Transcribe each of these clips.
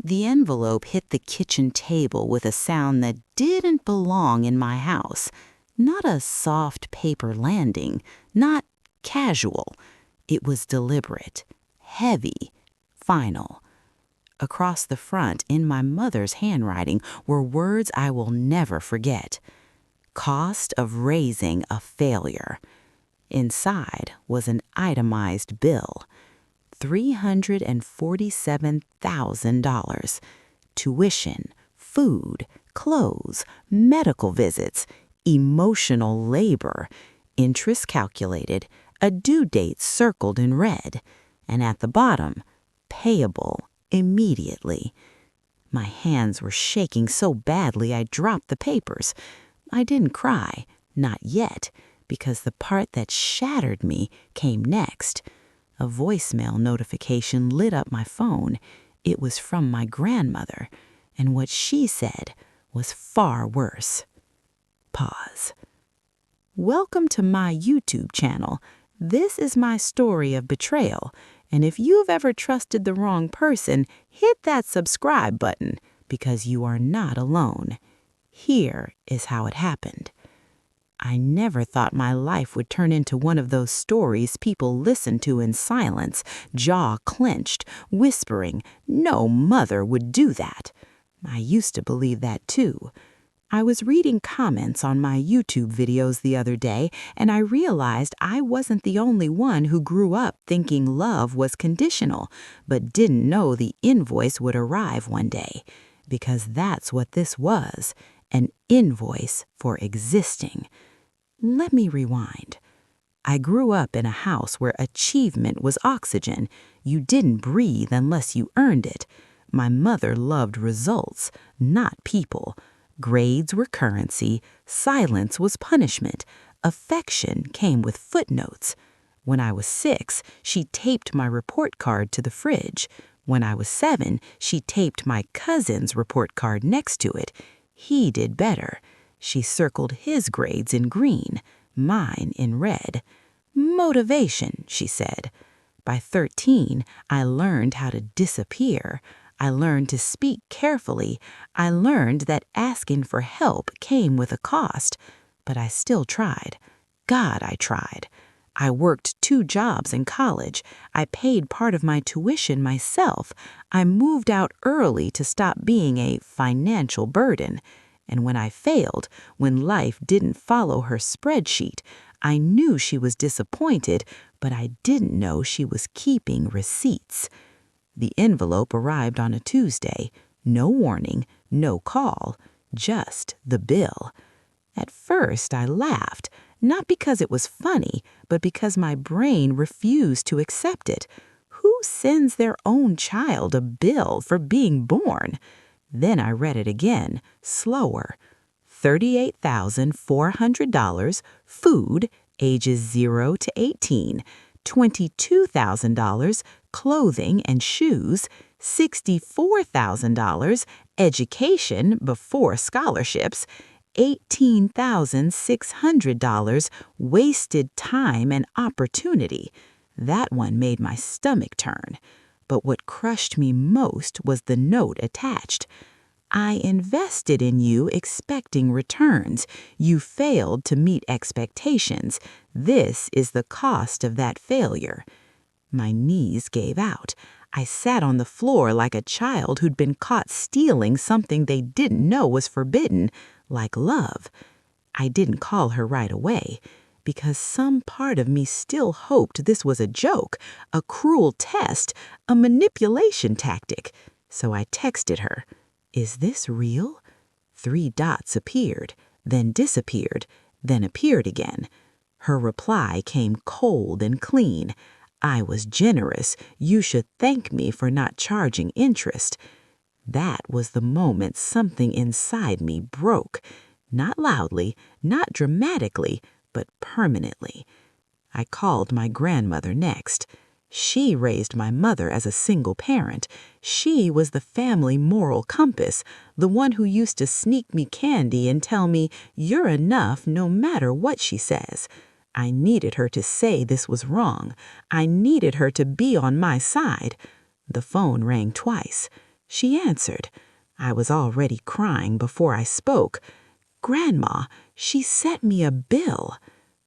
The envelope hit the kitchen table with a sound that didn't belong in my house. Not a soft paper landing, not casual. It was deliberate, heavy, final. Across the front, in my mother's handwriting, were words I will never forget. Cost of raising a failure. Inside was an itemized bill. $347,000. Tuition, food, clothes, medical visits, emotional labor, interest calculated, a due date circled in red, and at the bottom, payable immediately. My hands were shaking so badly I dropped the papers. I didn't cry, not yet, because the part that shattered me came next. A voicemail notification lit up my phone. It was from my grandmother, and what she said was far worse. Pause. Welcome to my YouTube channel. This is my story of betrayal, and if you've ever trusted the wrong person, hit that subscribe button because you are not alone. Here is how it happened. I never thought my life would turn into one of those stories people listen to in silence, jaw clenched, whispering, "No mother would do that." I used to believe that too. I was reading comments on my YouTube videos the other day, and I realized I wasn't the only one who grew up thinking love was conditional, but didn't know the invoice would arrive one day. Because that's what this was, an invoice for existing. Let me rewind. I grew up in a house where achievement was oxygen. You didn't breathe unless you earned it. My mother loved results, not people. Grades were currency, silence was punishment, affection came with footnotes. When I was 6, she taped my report card to the fridge. When I was 7, she taped my cousin's report card next to it. He did better. She circled his grades in green, mine in red. Motivation, she said. By 13, I learned how to disappear. I learned to speak carefully. I learned that asking for help came with a cost. But I still tried. God, I tried. I worked 2 jobs in college. I paid part of my tuition myself. I moved out early to stop being a financial burden. And when I failed, when life didn't follow her spreadsheet, I knew she was disappointed, but I didn't know she was keeping receipts. The envelope arrived on a Tuesday. No warning, no call, just the bill. At first, I laughed, not because it was funny, but because my brain refused to accept it. Who sends their own child a bill for being born? Then I read it again, slower. $38,400, food, ages 0 to 18. $22,000, clothing and shoes. $64,000, education before scholarships. $18,600, wasted time and opportunity. That one made my stomach turn. But what crushed me most was the note attached. I invested in you expecting returns. You failed to meet expectations. This is the cost of that failure. My knees gave out. I sat on the floor like a child who'd been caught stealing something they didn't know was forbidden, like love. I didn't call her right away, because some part of me still hoped this was a joke, a cruel test, a manipulation tactic. So I texted her, "Is this real?" 3 dots appeared, then disappeared, then appeared again. Her reply came cold and clean. "I was generous. You should thank me for not charging interest." That was the moment something inside me broke. Not loudly, not dramatically, but permanently. I called my grandmother next. She raised my mother as a single parent. She was the family moral compass, the one who used to sneak me candy and tell me, "You're enough no matter what she says." I needed her to say this was wrong. I needed her to be on my side. The phone rang twice. She answered. I was already crying before I spoke. Grandma, she sent me a bill.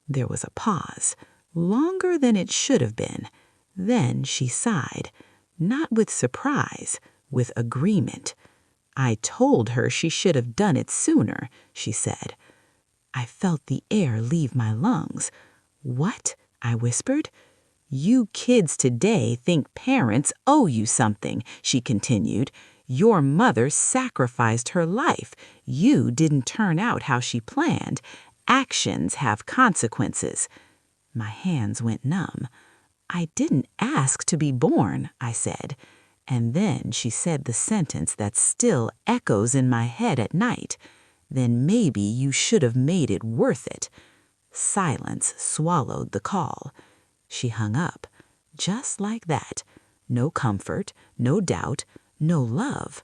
There was a pause, longer than it should have been. Then she sighed, not with surprise, with agreement. I told her she should have done it sooner, she said. I felt the air leave my lungs. What? I whispered. You kids today think parents owe you something, she continued. Your mother sacrificed her life. You didn't turn out how she planned. Actions have consequences. My hands went numb. I didn't ask to be born, I said. And then she said the sentence that still echoes in my head at night. Then maybe you should have made it worth it. Silence swallowed the call. She hung up, just like that. No comfort, no doubt, no love.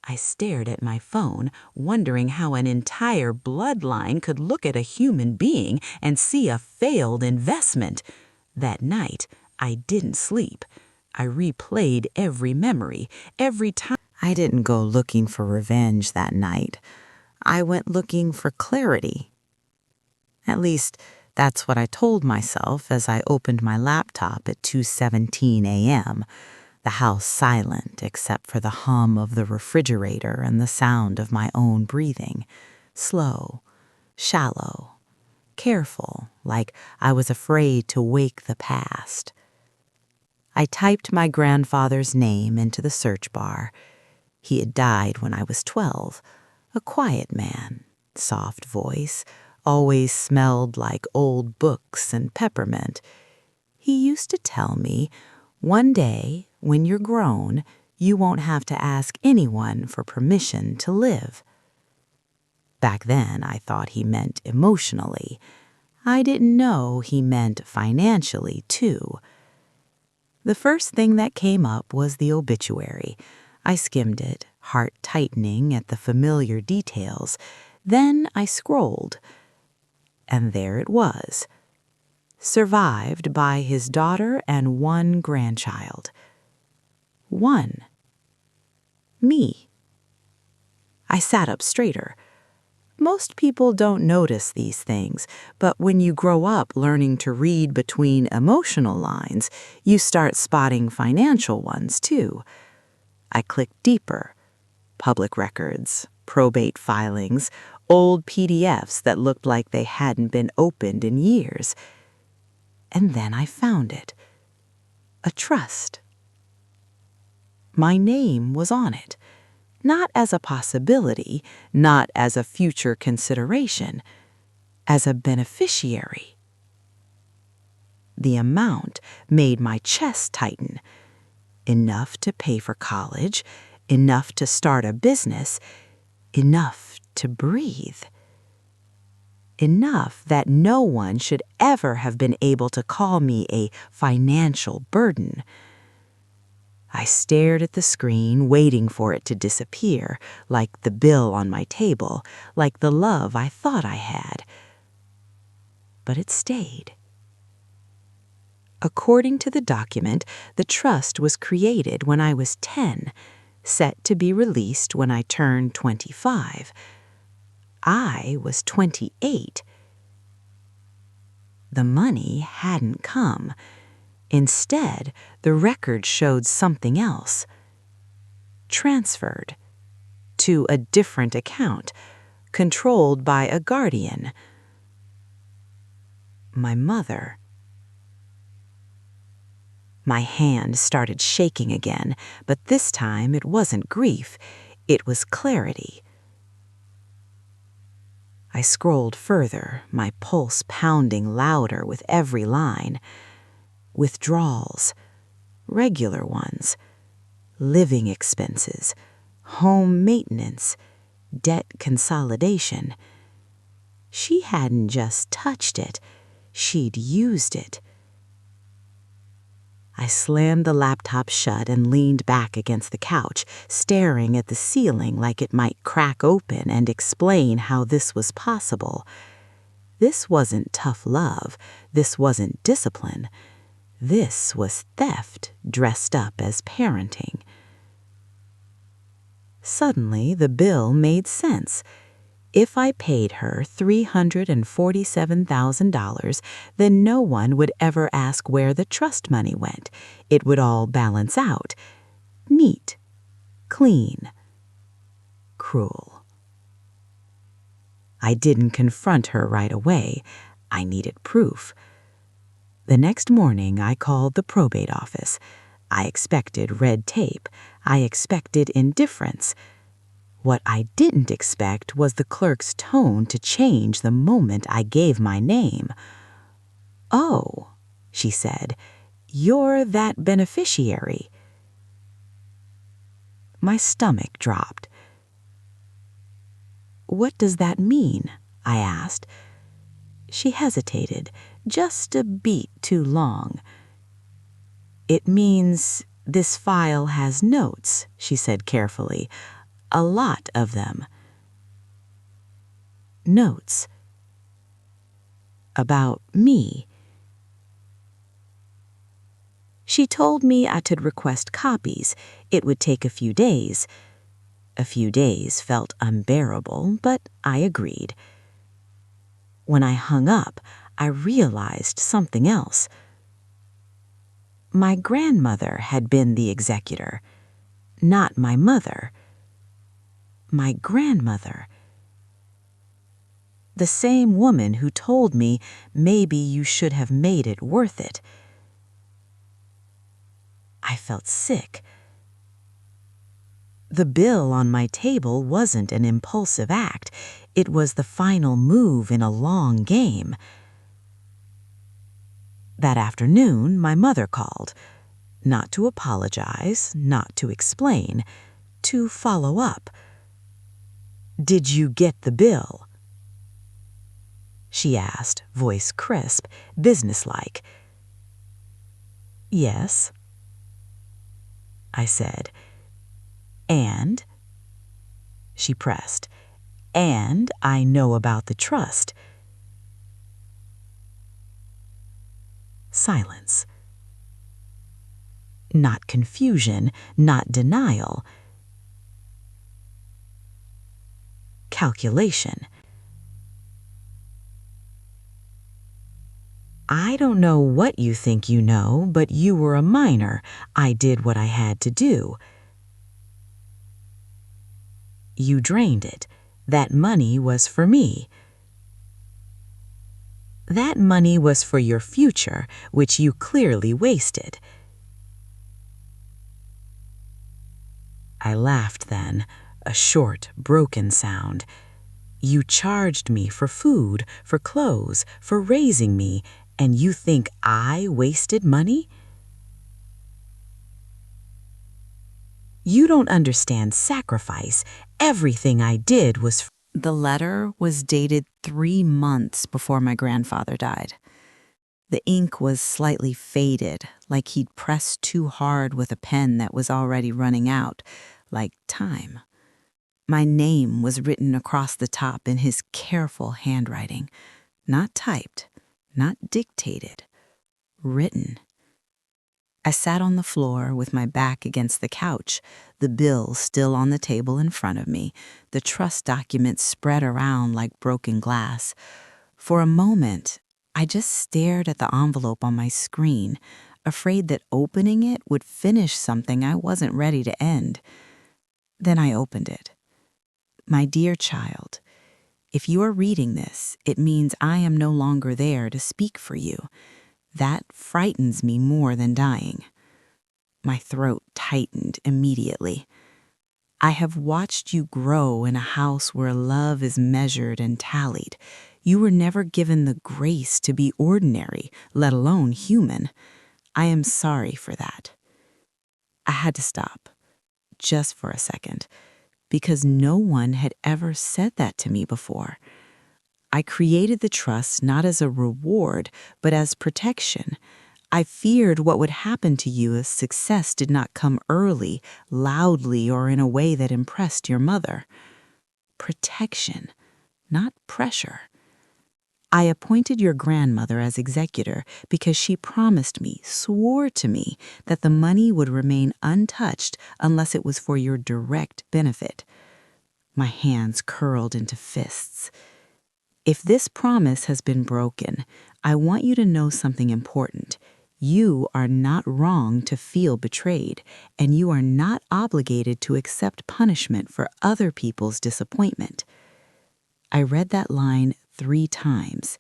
I stared at my phone, wondering how an entire bloodline could look at a human being and see a failed investment. That night, I didn't sleep. I replayed every memory, every time. I didn't go looking for revenge that night. I went looking for clarity. At least, that's what I told myself as I opened my laptop at 2:17 a.m., the house silent except for the hum of the refrigerator and the sound of my own breathing. Slow, shallow, careful, like I was afraid to wake the past. I typed my grandfather's name into the search bar. He had died when I was 12, a quiet man, soft voice, always smelled like old books and peppermint. He used to tell me, one day, when you're grown, you won't have to ask anyone for permission to live. Back then, I thought he meant emotionally. I didn't know he meant financially, too. The first thing that came up was the obituary. I skimmed it, heart tightening at the familiar details. Then I scrolled. And there it was. Survived by his daughter and one grandchild. One. Me. I sat up straighter. Most people don't notice these things, but when you grow up learning to read between emotional lines, you start spotting financial ones too. I clicked deeper. Public records, probate filings, old PDFs that looked like they hadn't been opened in years. And then I found it. A trust. My name was on it. Not as a possibility, not as a future consideration, as a beneficiary. The amount made my chest tighten. Enough to pay for college, enough to start a business, enough to breathe. Enough that no one should ever have been able to call me a financial burden. I stared at the screen, waiting for it to disappear, like the bill on my table, like the love I thought I had. But it stayed. According to the document, the trust was created when I was 10, set to be released when I turned 25. I was 28. The money hadn't come. Instead, the record showed something else. Transferred to a different account, controlled by a guardian. My mother. My hand started shaking again, but this time it wasn't grief, it was clarity. I scrolled further, my pulse pounding louder with every line. Withdrawals, regular ones, living expenses, home maintenance, debt consolidation. She hadn't just touched it, she'd used it. I slammed the laptop shut and leaned back against the couch, staring at the ceiling like it might crack open and explain how this was possible. This wasn't tough love. This wasn't discipline. This was theft dressed up as parenting. Suddenly, the bill made sense. If I paid her $347,000, then no one would ever ask where the trust money went. It would all balance out. Neat, clean, cruel. I didn't confront her right away. I needed proof. The next morning, I called the probate office. I expected red tape. I expected indifference. What I didn't expect was the clerk's tone to change the moment I gave my name. "Oh," she said, "you're that beneficiary." My stomach dropped. "What does that mean?" I asked. She hesitated, just a beat too long. "It means this file has notes," she said carefully. "A lot of them." "Notes? About me?" She told me I could request copies. It would take a few days. A few days felt unbearable, but I agreed. When I hung up, I realized something else. My grandmother had been the executor, not my mother. My grandmother. The same woman who told me maybe you should have made it worth it. I felt sick. The bill on my table wasn't an impulsive act. It was the final move in a long game. That afternoon, my mother called. Not to apologize, not to explain, to follow up. "Did you get the bill?" she asked, voice crisp, businesslike. "Yes," I said. "And?" she pressed. "And I know about the trust." Silence. Not confusion, not denial. Calculation. "I don't know what you think you know, but you were a minor. I did what I had to do." "You drained it. That money was for me." "That money was for your future, which you clearly wasted." I laughed then, a short, broken sound. "You charged me for food, for clothes, for raising me, and you think I wasted money? You don't understand sacrifice. Everything I did was." The letter was dated 3 months before my grandfather died. The ink was slightly faded, like he'd pressed too hard with a pen that was already running out, like time. My name was written across the top in his careful handwriting, not typed, not dictated, written. I sat on the floor with my back against the couch, the bill still on the table in front of me, the trust documents spread around like broken glass. For a moment, I just stared at the envelope on my screen, afraid that opening it would finish something I wasn't ready to end. Then I opened it. "My dear child, if you are reading this, it means I am no longer there to speak for you. That frightens me more than dying." My throat tightened immediately. "I have watched you grow in a house where love is measured and tallied. You were never given the grace to be ordinary, let alone human. I am sorry for that." I had to stop, just for a second, because no one had ever said that to me before. I created the trust not as a reward, but as protection. I feared what would happen to you if success did not come early, loudly, or in a way that impressed your mother. Protection, not pressure. I appointed your grandmother as executor because she promised me, swore to me, that the money would remain untouched unless it was for your direct benefit. My hands curled into fists. If this promise has been broken, I want you to know something important. You are not wrong to feel betrayed, and you are not obligated to accept punishment for other people's disappointment. I read that line 3 times.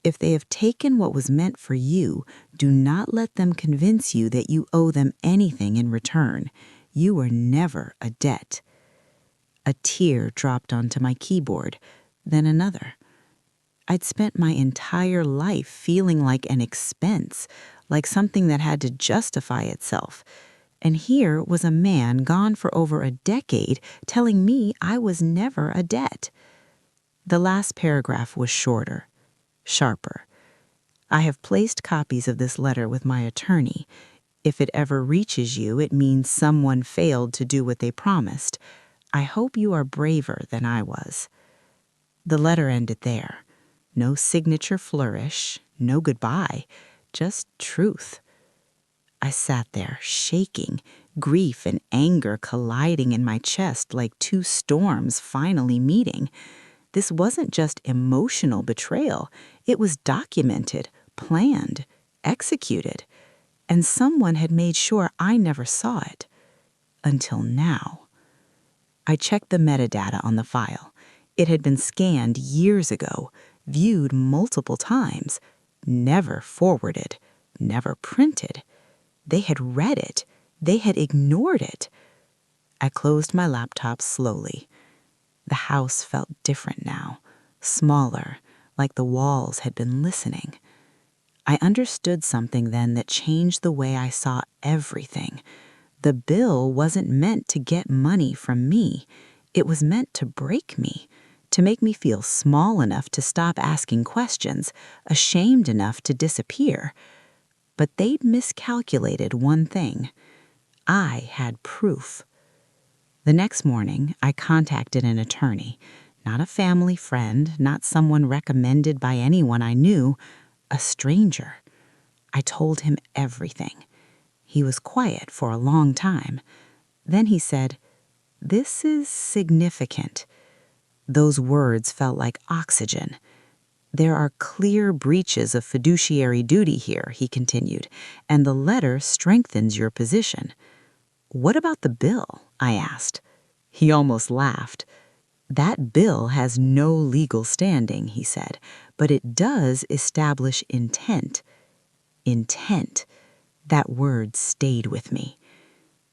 If they have taken what was meant for you, do not let them convince you that you owe them anything in return. You are never a debt. A tear dropped onto my keyboard, then another. I'd spent my entire life feeling like an expense, like something that had to justify itself. And here was a man gone for over a decade telling me I was never a debt. The last paragraph was shorter, sharper. I have placed copies of this letter with my attorney. If it ever reaches you, it means someone failed to do what they promised. I hope you are braver than I was. The letter ended there. No signature flourish, no goodbye, just truth. I sat there, shaking, grief and anger colliding in my chest like 2 storms finally meeting. This wasn't just emotional betrayal. It was documented, planned, executed, and someone had made sure I never saw it. Until now. I checked the metadata on the file. It had been scanned years ago, viewed multiple times, never forwarded, never printed. They had read it. They had ignored it. I closed my laptop slowly. The house felt different now, smaller, like the walls had been listening. I understood something then that changed the way I saw everything. The bill wasn't meant to get money from me. It was meant to break me, to make me feel small enough to stop asking questions, ashamed enough to disappear. But they'd miscalculated one thing. I had proof. The next morning, I contacted an attorney, not a family friend, not someone recommended by anyone I knew, a stranger. I told him everything. He was quiet for a long time. Then he said, "This is significant." Those words felt like oxygen. "There are clear breaches of fiduciary duty here," he continued, "and the letter strengthens your position." "What about the bill?" I asked. He almost laughed. "That bill has no legal standing," he said, "but it does establish intent." Intent. That word stayed with me.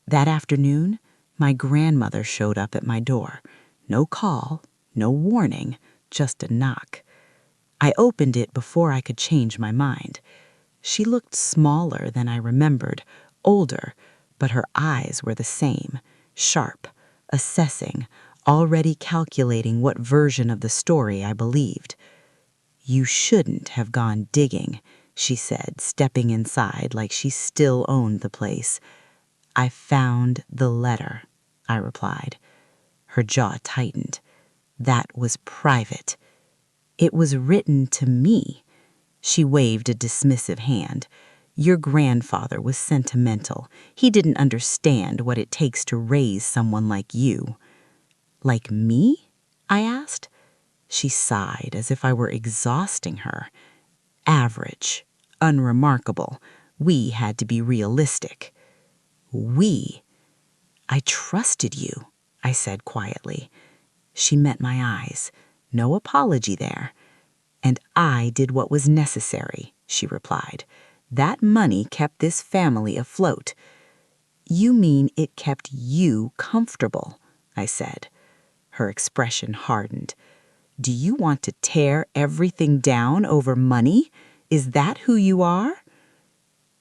That afternoon, my grandmother showed up at my door. No call, no warning, just a knock. I opened it before I could change my mind. She looked smaller than I remembered, older, but her eyes were the same, sharp, assessing, already calculating what version of the story I believed. "You shouldn't have gone digging," she said, stepping inside like she still owned the place. "I found the letter," I replied. Her jaw tightened. "That was private. It was written to me." She waved a dismissive hand. "Your grandfather was sentimental. He didn't understand what it takes to raise someone like you." "Like me?" I asked. She sighed as if I were exhausting her. "Average, unremarkable. We had to be realistic." "We?" "I trusted you," I said quietly. She met my eyes. No apology there. "And I did what was necessary," she replied. "That money kept this family afloat." "You mean it kept you comfortable," I said. Her expression hardened. "Do you want to tear everything down over money? Is that who you are?"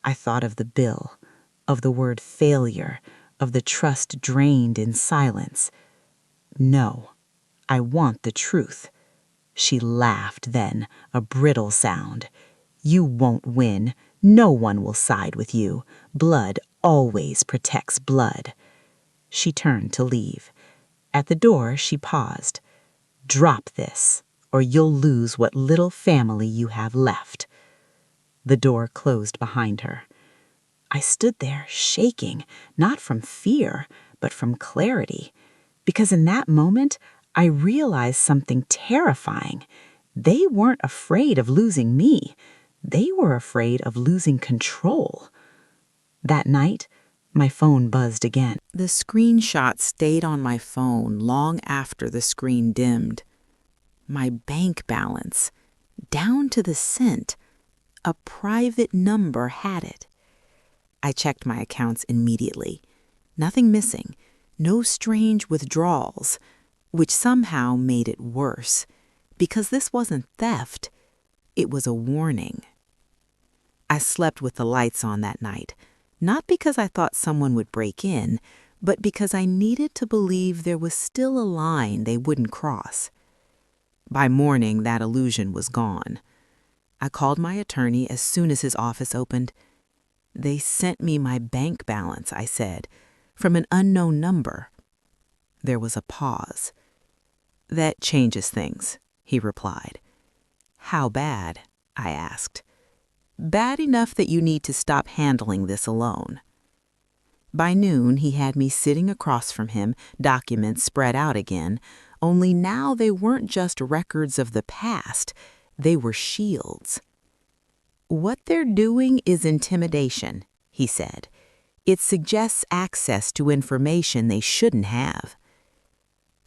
I thought of the bill, of the word failure, of the trust drained in silence. "No, I want the truth." She laughed then, a brittle sound. "You won't win. No one will side with you. Blood always protects blood." She turned to leave. At the door, she paused. "Drop this, or you'll lose what little family you have left." The door closed behind her. I stood there shaking, not from fear, but from clarity, because in that moment, I realized something terrifying. They weren't afraid of losing me. They were afraid of losing control. That night, my phone buzzed again. The screenshot stayed on my phone long after the screen dimmed. My bank balance, down to the cent. A private number had it. I checked my accounts immediately. Nothing missing, no strange withdrawals, which somehow made it worse, because this wasn't theft, it was a warning. I slept with the lights on that night, not because I thought someone would break in, but because I needed to believe there was still a line they wouldn't cross. By morning, that illusion was gone. I called my attorney as soon as his office opened. "They sent me my bank balance," I said, "from an unknown number." There was a pause. "That changes things," he replied. "How bad?" I asked. "Bad enough that you need to stop handling this alone." By noon, he had me sitting across from him, documents spread out again, only now they weren't just records of the past, they were shields. "What they're doing is intimidation," he said. "It suggests access to information they shouldn't have."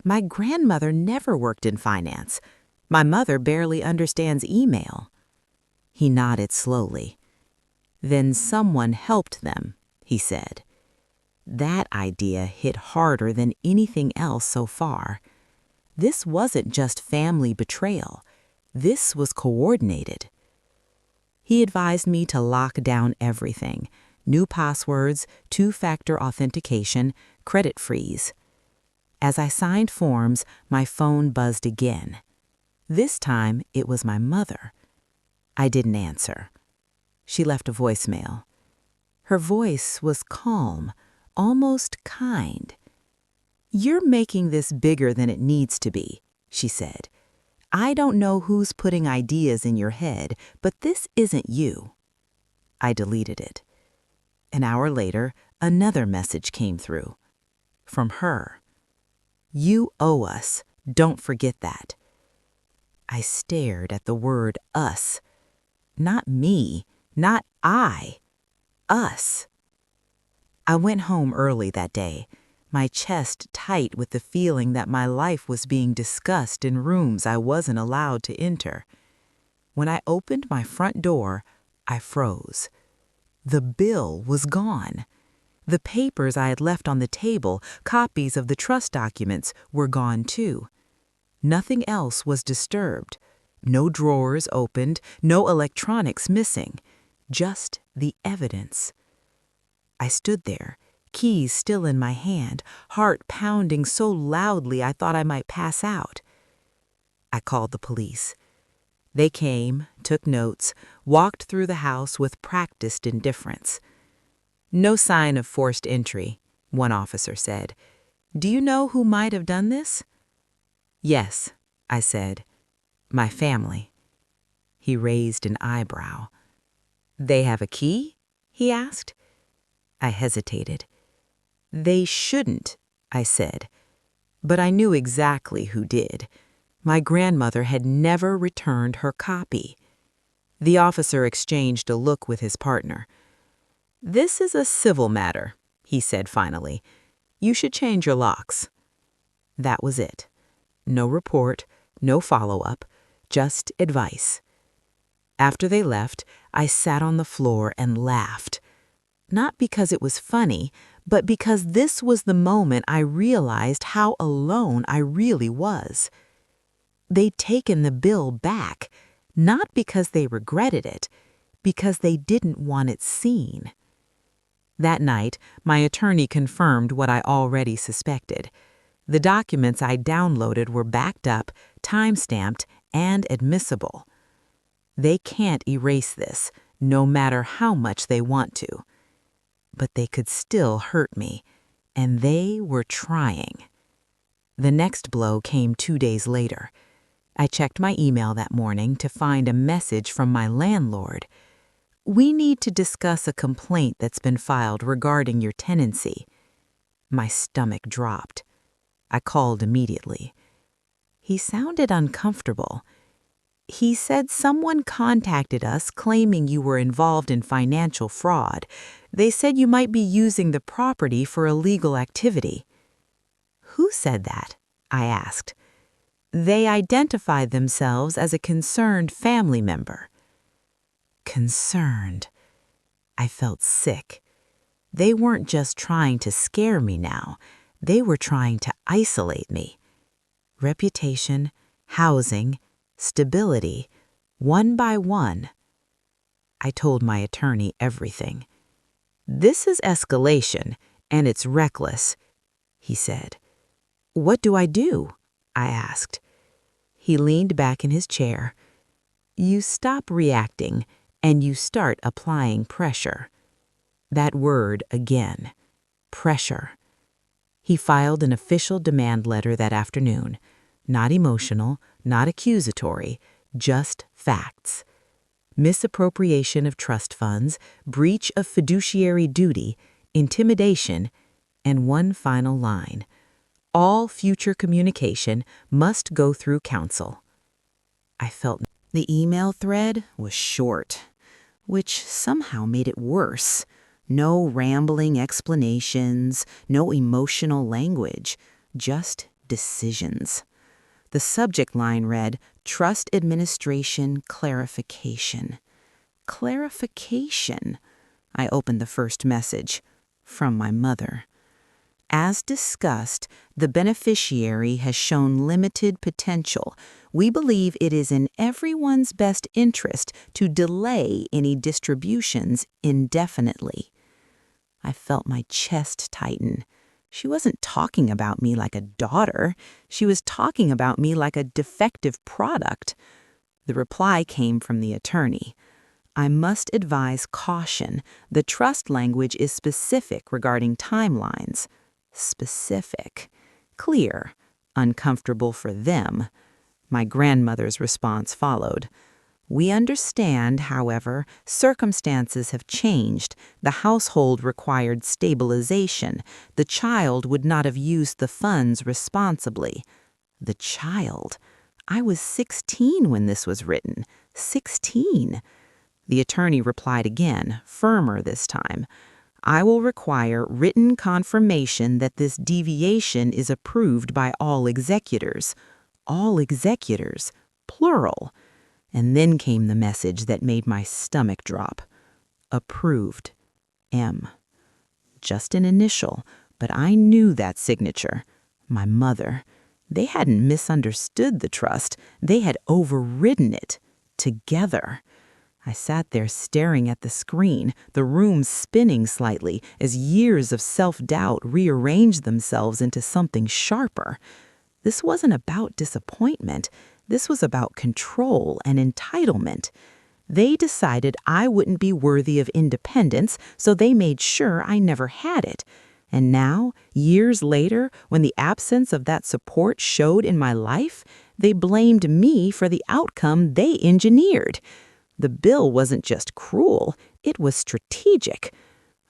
My grandmother never worked in finance. My mother barely understands email. He nodded slowly. "Then someone helped them," he said. That idea hit harder than anything else so far. This wasn't just family betrayal. This was coordinated. He advised me to lock down everything: new passwords, two-factor authentication, credit freeze. As I signed forms, my phone buzzed again. This time, it was my mother. I didn't answer. She left a voicemail. Her voice was calm, almost kind. "You're making this bigger than it needs to be," she said. "I don't know who's putting ideas in your head, but this isn't you." I deleted it. An hour later, another message came through. From her. "You owe us. Don't forget that." I stared at the word us. Not me, not I. Us. I went home early that day, my chest tight with the feeling that my life was being discussed in rooms I wasn't allowed to enter. When I opened my front door, I froze. The bill was gone. The papers I had left on the table, copies of the trust documents, were gone too. Nothing else was disturbed. No drawers opened, no electronics missing. Just the evidence. I stood there, keys still in my hand, heart pounding so loudly I thought I might pass out. I called the police. They came, took notes, walked through the house with practiced indifference. "No sign of forced entry," one officer said. "Do you know who might have done this?" "Yes," I said. "My family." He raised an eyebrow. "They have a key?" he asked. I hesitated. "They shouldn't," I said. But I knew exactly who did. My grandmother had never returned her copy. The officer exchanged a look with his partner. "This is a civil matter," he said finally. "You should change your locks." That was it. No report, no follow-up, just advice. After they left, I sat on the floor and laughed. Not because it was funny, but because this was the moment I realized how alone I really was. They'd taken the bill back, not because they regretted it, because they didn't want it seen. That night, my attorney confirmed what I already suspected. The documents I downloaded were backed up, time-stamped, and admissible. They can't erase this, no matter how much they want to. But they could still hurt me, and they were trying. The next blow came 2 days later. I checked my email that morning to find a message from my landlord. "We need to discuss a complaint that's been filed regarding your tenancy." My stomach dropped. I called immediately. He sounded uncomfortable. He said someone contacted us claiming you were involved in financial fraud. They said you might be using the property for illegal activity. "Who said that?" I asked. "They identified themselves as a concerned family member." Concerned. I felt sick. They weren't just trying to scare me now. They were trying to isolate me. Reputation, housing, stability, one by one. I told my attorney everything. "This is escalation, and it's reckless," he said. "What do I do?" I asked. He leaned back in his chair. "You stop reacting, and you start applying pressure." That word again. Pressure. He filed an official demand letter that afternoon. Not emotional, not accusatory, just facts. Misappropriation of trust funds, breach of fiduciary duty, intimidation, and one final line. All future communication must go through counsel. I felt the email thread was short, which somehow made it worse. No rambling explanations, no emotional language, just decisions. The subject line read, "Trust Administration Clarification." Clarification. I opened the first message. From my mother. "As discussed, the beneficiary has shown limited potential. We believe it is in everyone's best interest to delay any distributions indefinitely." I felt my chest tighten. She wasn't talking about me like a daughter. She was talking about me like a defective product. The reply came from the attorney. "I must advise caution. The trust language is specific regarding timelines." Specific. Clear. Uncomfortable for them. My grandmother's response followed. "We understand, however, circumstances have changed. The household required stabilization. The child would not have used the funds responsibly." The child. I was 16 when this was written. 16. The attorney replied again, firmer this time. "I will require written confirmation that this deviation is approved by all executors." All executors. Plural. And then came the message that made my stomach drop. Approved. M. Just an initial, but I knew that signature. My mother. They hadn't misunderstood the trust. They had overridden it. Together. I sat there staring at the screen, the room spinning slightly as years of self-doubt rearranged themselves into something sharper. This wasn't about disappointment. This was about control and entitlement. They decided I wouldn't be worthy of independence, so they made sure I never had it. And now, years later, when the absence of that support showed in my life, they blamed me for the outcome they engineered. The bill wasn't just cruel, it was strategic.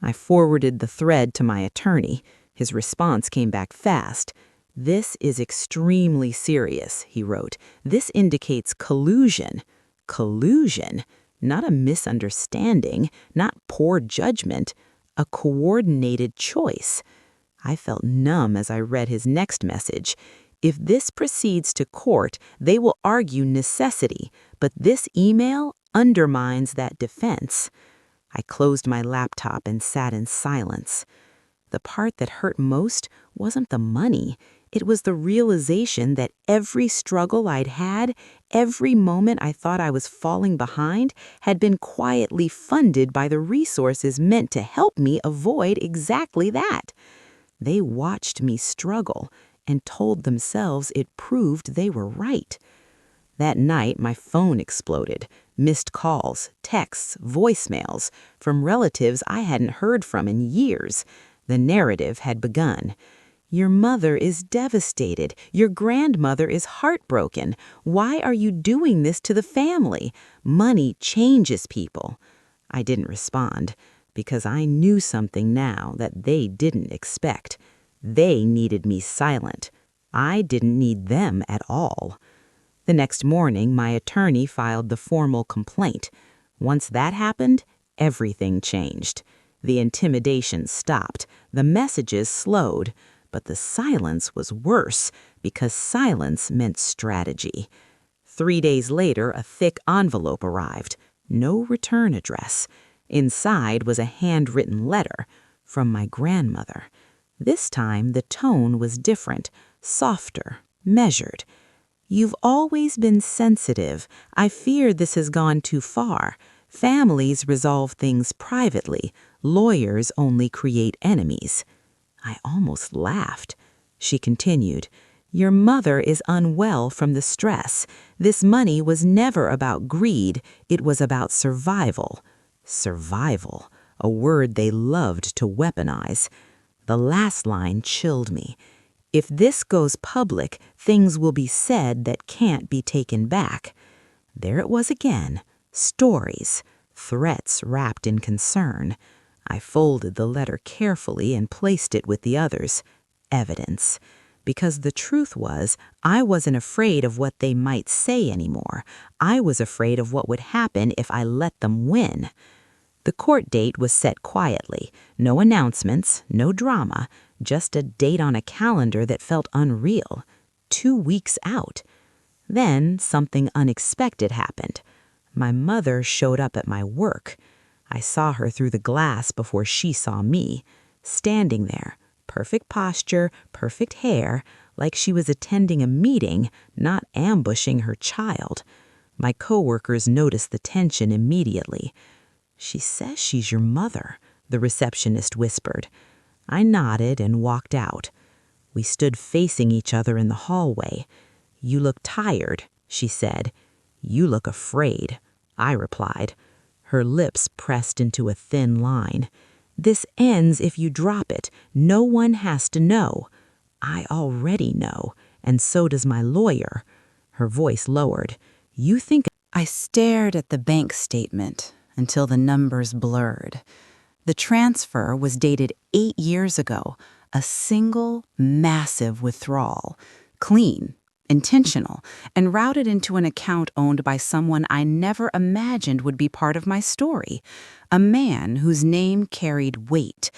I forwarded the thread to my attorney. His response came back fast. "This is extremely serious," he wrote. "This indicates collusion." Collusion? Not a misunderstanding, not poor judgment, a coordinated choice. I felt numb as I read his next message. "If this proceeds to court, they will argue necessity, but this email undermines that defense." I closed my laptop and sat in silence. The part that hurt most wasn't the money. It was the realization that every struggle I'd had, every moment I thought I was falling behind, had been quietly funded by the resources meant to help me avoid exactly that. They watched me struggle and told themselves it proved they were right. That night, my phone exploded. Missed calls, texts, voicemails from relatives I hadn't heard from in years. The narrative had begun. Your mother is devastated. Your grandmother is heartbroken. Why are you doing this to the family? Money changes people." I didn't respond because I knew something now that they didn't expect. They needed me silent. I didn't need them at all. The next morning, my attorney filed the formal complaint. Once that happened, everything changed. The intimidation stopped. The messages slowed. But the silence was worse because silence meant strategy. 3 days later, a thick envelope arrived. No return address. Inside was a handwritten letter from my grandmother. This time, the tone was different, softer, measured. "You've always been sensitive. I fear this has gone too far. Families resolve things privately. Lawyers only create enemies." I almost laughed. She continued, "Your mother is unwell from the stress. This money was never about greed. It was about survival." Survival, a word they loved to weaponize. The last line chilled me. "If this goes public, things will be said that can't be taken back." There it was again. Stories, threats wrapped in concern. I folded the letter carefully and placed it with the others. Evidence. Because the truth was, I wasn't afraid of what they might say anymore. I was afraid of what would happen if I let them win. The court date was set quietly. No announcements, no drama, just a date on a calendar that felt unreal. 2 weeks out. Then something unexpected happened. My mother showed up at my work. I saw her through the glass before she saw me, standing there, perfect posture, perfect hair, like she was attending a meeting, not ambushing her child. My coworkers noticed the tension immediately. "She says she's your mother," the receptionist whispered. I nodded and walked out. We stood facing each other in the hallway. "You look tired," she said. "You look afraid," I replied. Her lips pressed into a thin line. "This ends if you drop it. No one has to know." "I already know, and so does my lawyer." Her voice lowered. "You think—" I stared at the bank statement until the numbers blurred. The transfer was dated 8 years ago, a single, massive withdrawal. Clean, intentional, and routed into an account owned by someone I never imagined would be part of my story. A man whose name carried weight.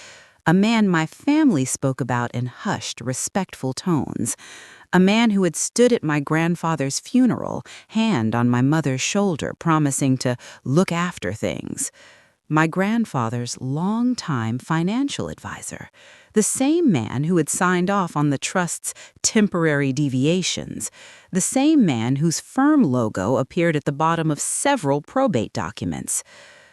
A man my family spoke about in hushed, respectful tones. A man who had stood at my grandfather's funeral, hand on my mother's shoulder, promising to look after things. My grandfather's longtime financial advisor. The same man who had signed off on the trust's temporary deviations. The same man whose firm logo appeared at the bottom of several probate documents.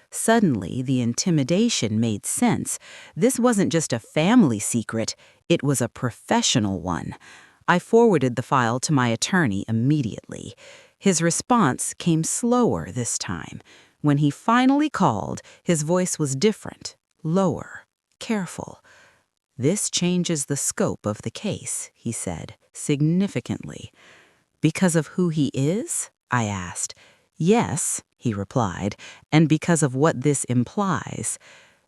Suddenly, the intimidation made sense. This wasn't just a family secret, it was a professional one. I forwarded the file to my attorney immediately. His response came slower this time. When he finally called, his voice was different, lower, careful. "This changes the scope of the case," he said, significantly. "Because of who he is?" I asked. "Yes," he replied, "and because of what this implies."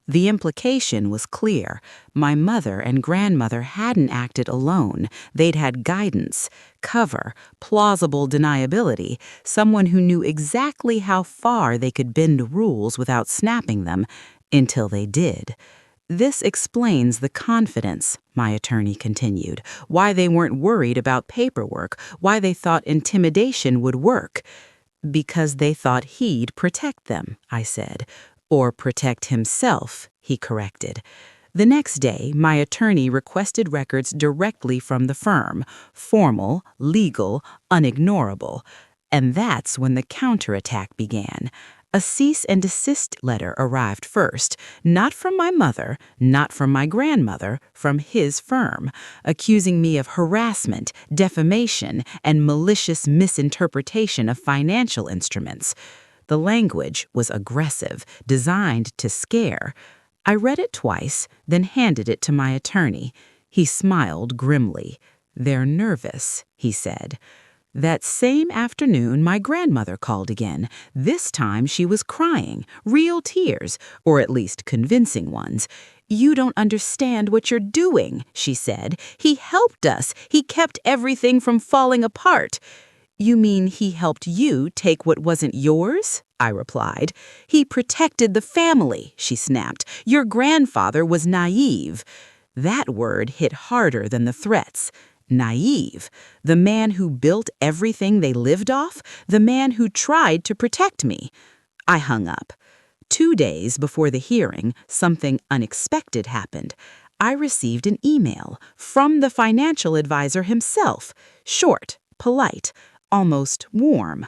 The implication was clear. My mother and grandmother hadn't acted alone. They'd had guidance, cover, plausible deniability, someone who knew exactly how far they could bend rules without snapping them, until they did. "This explains the confidence," my attorney continued, "why they weren't worried about paperwork, why they thought intimidation would work." "Because they thought he'd protect them," I said. "Or protect himself," he corrected. The next day, my attorney requested records directly from the firm, formal, legal, unignorable. And that's when the counterattack began. A cease and desist letter arrived first, not from my mother, not from my grandmother, from his firm, accusing me of harassment, defamation, and malicious misinterpretation of financial instruments. The language was aggressive, designed to scare. I read it twice, then handed it to my attorney. He smiled grimly. "They're nervous," he said. That same afternoon, my grandmother called again. This time she was crying, real tears, or at least convincing ones. "You don't understand what you're doing," she said. "He helped us. He kept everything from falling apart." "You mean he helped you take what wasn't yours?" I replied. "He protected the family," she snapped. "Your grandfather was naive." That word hit harder than the threats. Naive. The man who built everything they lived off. The man who tried to protect me. I hung up. 2 days before the hearing, something unexpected happened. I received an email from the financial advisor himself. Short, polite, almost warm.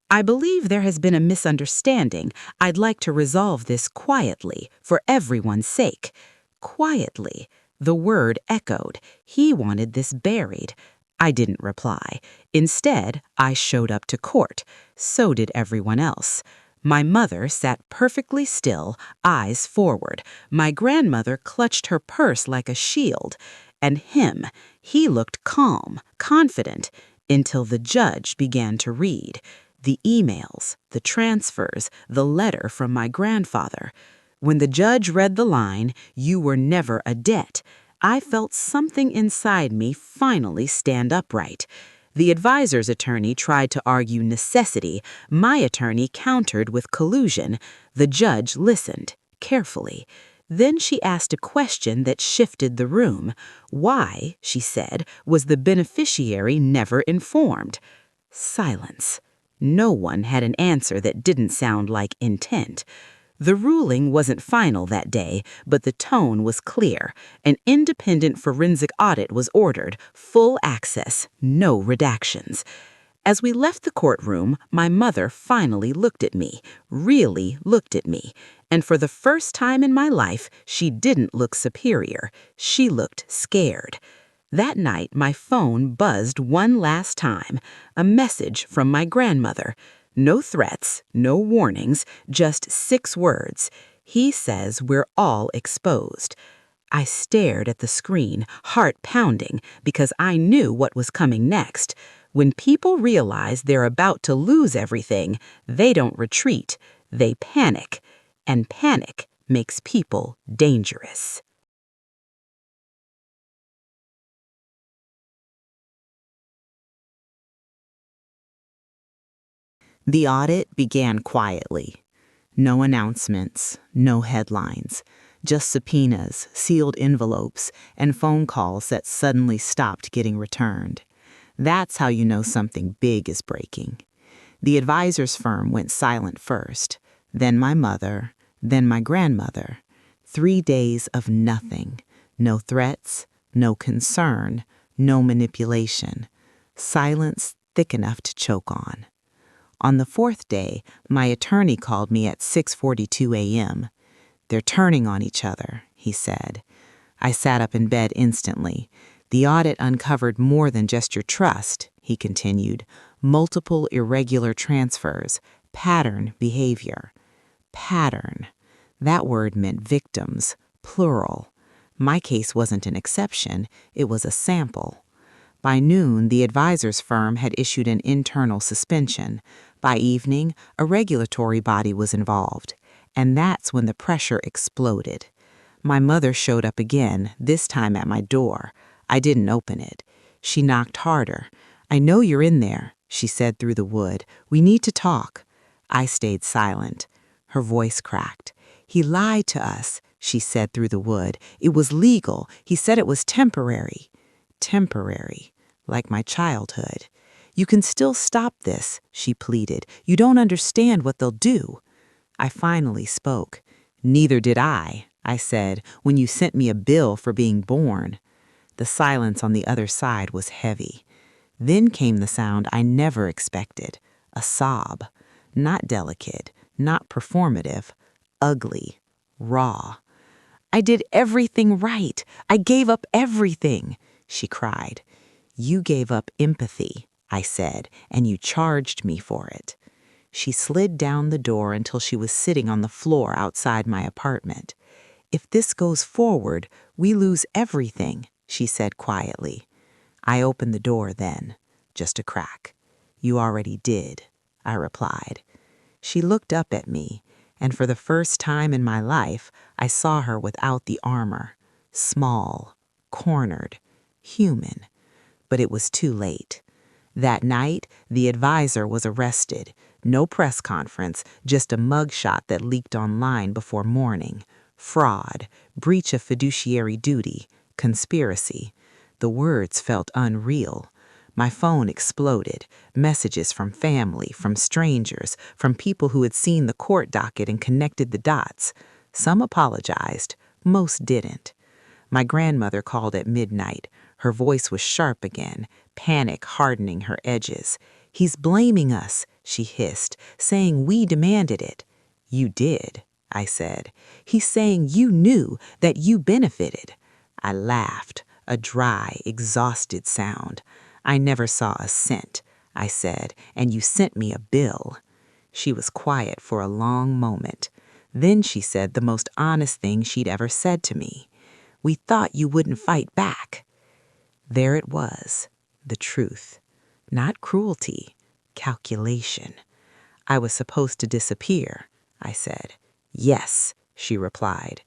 "I believe there has been a misunderstanding. I'd like to resolve this quietly, for everyone's sake." Quietly. The word echoed. He wanted this buried. I didn't reply. Instead, I showed up to court. So did everyone else. My mother sat perfectly still, eyes forward. My grandmother clutched her purse like a shield. And him, he looked calm, confident, until the judge began to read. The emails, the transfers, the letter from my grandfather. When the judge read the line, "You were never a debt," I felt something inside me finally stand upright. The advisor's attorney tried to argue necessity. My attorney countered with collusion. The judge listened, carefully. Then she asked a question that shifted the room. Why, she said, was the beneficiary never informed? Silence. No one had an answer that didn't sound like intent. The ruling wasn't final that day, but the tone was clear. An independent forensic audit was ordered, full access, no redactions. As we left the courtroom, my mother finally looked at me, really looked at me. And for the first time in my life, she didn't look superior. She looked scared. That night, my phone buzzed one last time, a message from my grandmother. No threats, no warnings, just 6 words. "He says we're all exposed." I stared at the screen, heart pounding, because I knew what was coming next. When people realize they're about to lose everything, they don't retreat, they panic. And panic makes people dangerous. The audit began quietly. No announcements, no headlines, just subpoenas, sealed envelopes, and phone calls that suddenly stopped getting returned. That's how you know something big is breaking. The advisor's firm went silent first, then my mother, then my grandmother. 3 days of nothing. No threats, no concern, no manipulation. Silence thick enough to choke on. On the 4th day, my attorney called me at 6:42 a.m. "They're turning on each other," he said. I sat up in bed instantly. "The audit uncovered more than just your trust," he continued. "Multiple irregular transfers, pattern behavior." Pattern. That word meant victims, plural. My case wasn't an exception, it was a sample. By noon, the advisor's firm had issued an internal suspension. By evening, a regulatory body was involved. And that's when the pressure exploded. My mother showed up again, this time at my door. I didn't open it. She knocked harder. "I know you're in there," she said through the wood. "We need to talk." I stayed silent. Her voice cracked. "He lied to us," she said through the wood. "It was legal. He said it was temporary." Temporary, like my childhood. "You can still stop this," she pleaded. "You don't understand what they'll do." I finally spoke. "Neither did I said, "when you sent me a bill for being born." The silence on the other side was heavy. Then came the sound I never expected, a sob. Not delicate, not performative, ugly, raw. "I did everything right. I gave up everything," she cried. "You gave up empathy," I said, "and you charged me for it." She slid down the door until she was sitting on the floor outside my apartment. "If this goes forward, we lose everything," she said quietly. I opened the door then, just a crack. You already did, I replied. She looked up at me, and for the first time in my life, I saw her without the armor. Small, cornered, human. But it was too late. That night, the advisor was arrested. No press conference, just a mugshot that leaked online before morning. Fraud, breach of fiduciary duty, conspiracy. The words felt unreal. My phone exploded. Messages from family, from strangers, from people who had seen the court docket and connected the dots. Some apologized. Most didn't. My grandmother called at midnight. Her voice was sharp again, panic hardening her edges. He's blaming us, she hissed, saying we demanded it. You did, I said. He's saying you knew, that you benefited. I laughed, a dry, exhausted sound. I never saw a cent, I said, and you sent me a bill. She was quiet for a long moment. Then she said the most honest thing she'd ever said to me. We thought you wouldn't fight back. There it was, the truth. Not cruelty, calculation. I was supposed to disappear, I said. Yes, she replied.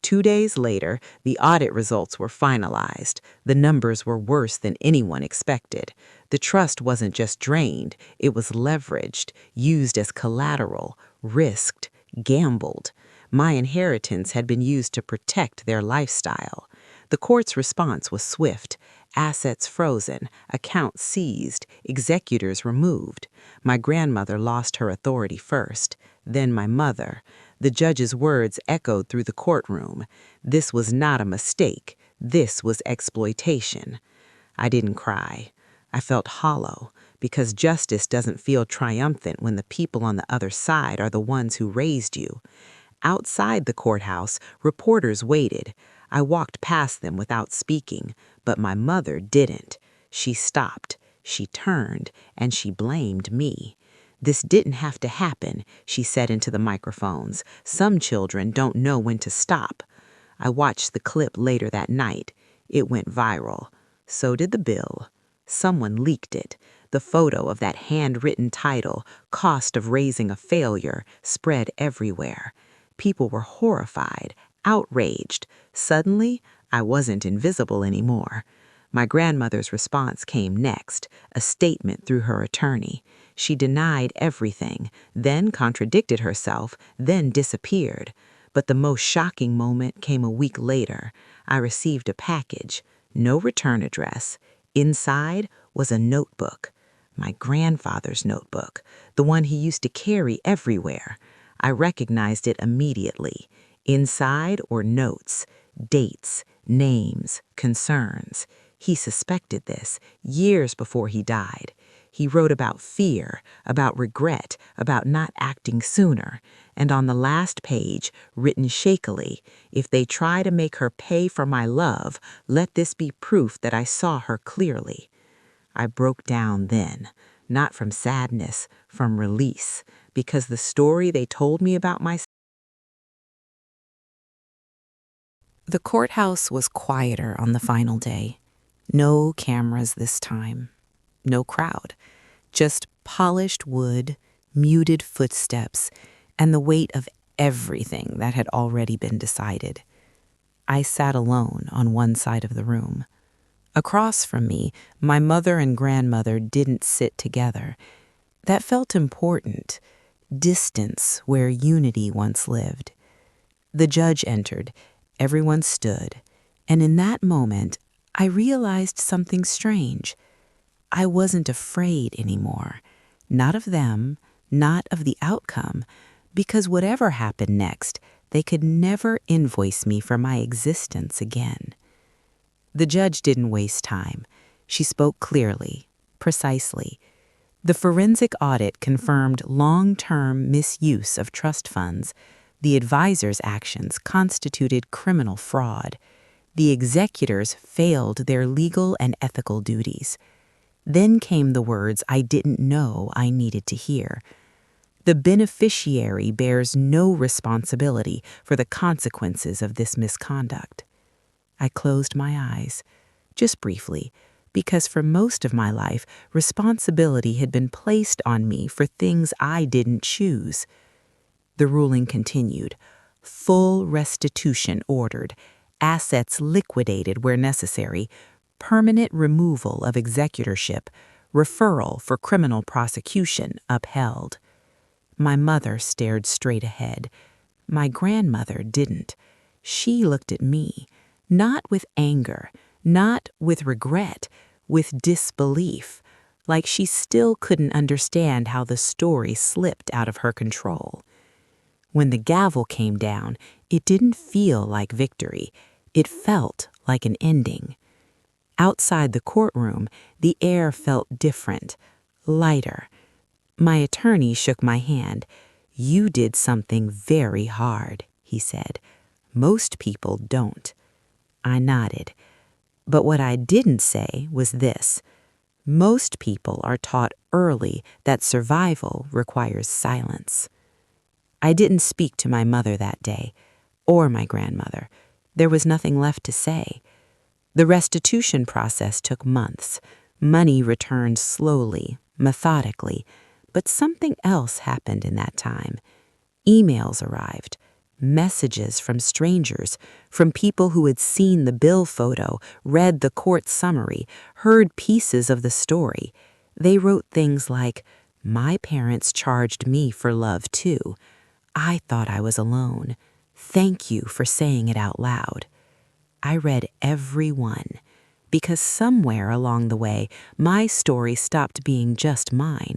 2 days later, the audit results were finalized. The numbers were worse than anyone expected. The trust wasn't just drained, it was leveraged, used as collateral, risked, gambled. My inheritance had been used to protect their lifestyle. The court's response was swift. Assets frozen, accounts seized, executors removed. My grandmother lost her authority first, then my mother. The judge's words echoed through the courtroom. This was not a mistake. This was exploitation. I didn't cry. I felt hollow, because justice doesn't feel triumphant when the people on the other side are the ones who raised you. Outside the courthouse, reporters waited. I walked past them without speaking, but my mother didn't. She stopped, she turned, and she blamed me. This didn't have to happen, she said into the microphones. Some children don't know when to stop. I watched the clip later that night. It went viral. So did the bill. Someone leaked it. The photo of that handwritten title, Cost of Raising a Failure, spread everywhere. People were horrified, outraged. Suddenly, I wasn't invisible anymore. My grandmother's response came next, a statement through her attorney. She denied everything, then contradicted herself, then disappeared. But the most shocking moment came a week later. I received a package, no return address. Inside was a notebook, my grandfather's notebook, the one he used to carry everywhere. I recognized it immediately. Inside were notes, dates, names, concerns. He suspected this years before he died. He wrote about fear, about regret, about not acting sooner. And on the last page, written shakily, if they try to make her pay for my love, let this be proof that I saw her clearly. I broke down then, not from sadness, from release, because the story they told me about myself. The courthouse was quieter on the final day. No cameras this time. No crowd. Just polished wood, muted footsteps, and the weight of everything that had already been decided. I sat alone on one side of the room. Across from me, my mother and grandmother didn't sit together. That felt important. Distance where unity once lived. The judge entered. Everyone stood. And in that moment, I realized something strange. I wasn't afraid anymore. Not of them, not of the outcome, because whatever happened next, they could never invoice me for my existence again. The judge didn't waste time. She spoke clearly, precisely. The forensic audit confirmed long-term misuse of trust funds. The advisor's actions constituted criminal fraud. The executors failed their legal and ethical duties. Then came the words I didn't know I needed to hear. The beneficiary bears no responsibility for the consequences of this misconduct. I closed my eyes, just briefly, because for most of my life, responsibility had been placed on me for things I didn't choose. The ruling continued. Full restitution ordered, assets liquidated where necessary, permanent removal of executorship, referral for criminal prosecution upheld. My mother stared straight ahead. My grandmother didn't. She looked at me, not with anger, not with regret, with disbelief, like she still couldn't understand how the story slipped out of her control. When the gavel came down, it didn't feel like victory. It felt like an ending. Outside the courtroom, the air felt different, lighter. My attorney shook my hand. "You did something very hard," he said. "Most people don't." I nodded. But what I didn't say was this. Most people are taught early that survival requires silence. I didn't speak to my mother that day, or my grandmother. There was nothing left to say. The restitution process took months. Money returned slowly, methodically, but something else happened in that time. Emails arrived, messages from strangers, from people who had seen the bill photo, read the court summary, heard pieces of the story. They wrote things like, "My parents charged me for love too. I thought I was alone. Thank you for saying it out loud." I read every one, because somewhere along the way, my story stopped being just mine.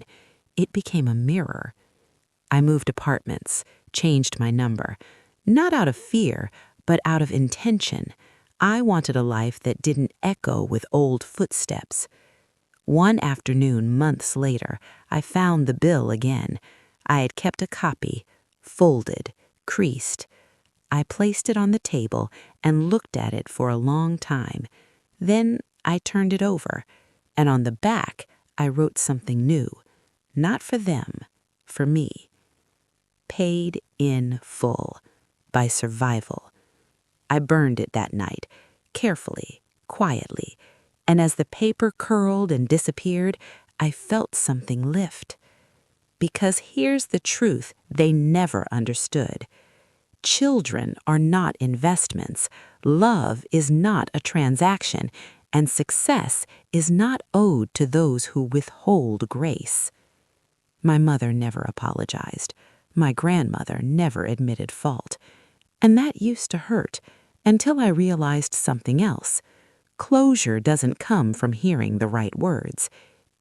It became a mirror. I moved apartments, changed my number, not out of fear, but out of intention. I wanted a life that didn't echo with old footsteps. One afternoon, months later, I found the bill again. I had kept a copy, folded, creased. I placed it on the table and looked at it for a long time. Then I turned it over, and on the back I wrote something new. Not for them, for me. Paid in full, by survival. I burned it that night, carefully, quietly, and as the paper curled and disappeared, I felt something lift. Because here's the truth they never understood. Children are not investments. Love is not a transaction, and success is not owed to those who withhold grace. My mother never apologized. My grandmother never admitted fault. And that used to hurt, until I realized something else. Closure doesn't come from hearing the right words.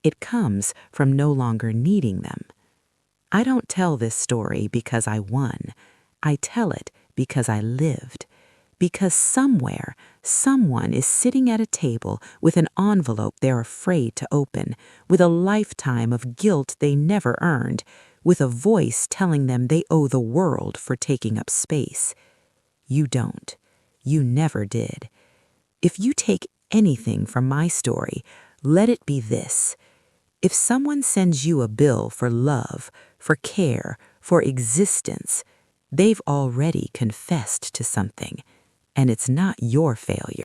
It comes from no longer needing them. I don't tell this story because I won. I tell it because I lived. Because somewhere, someone is sitting at a table with an envelope they're afraid to open, with a lifetime of guilt they never earned, with a voice telling them they owe the world for taking up space. You don't. You never did. If you take anything from my story, let it be this. If someone sends you a bill for love, for care, for existence, they've already confessed to something, and it's not your failure.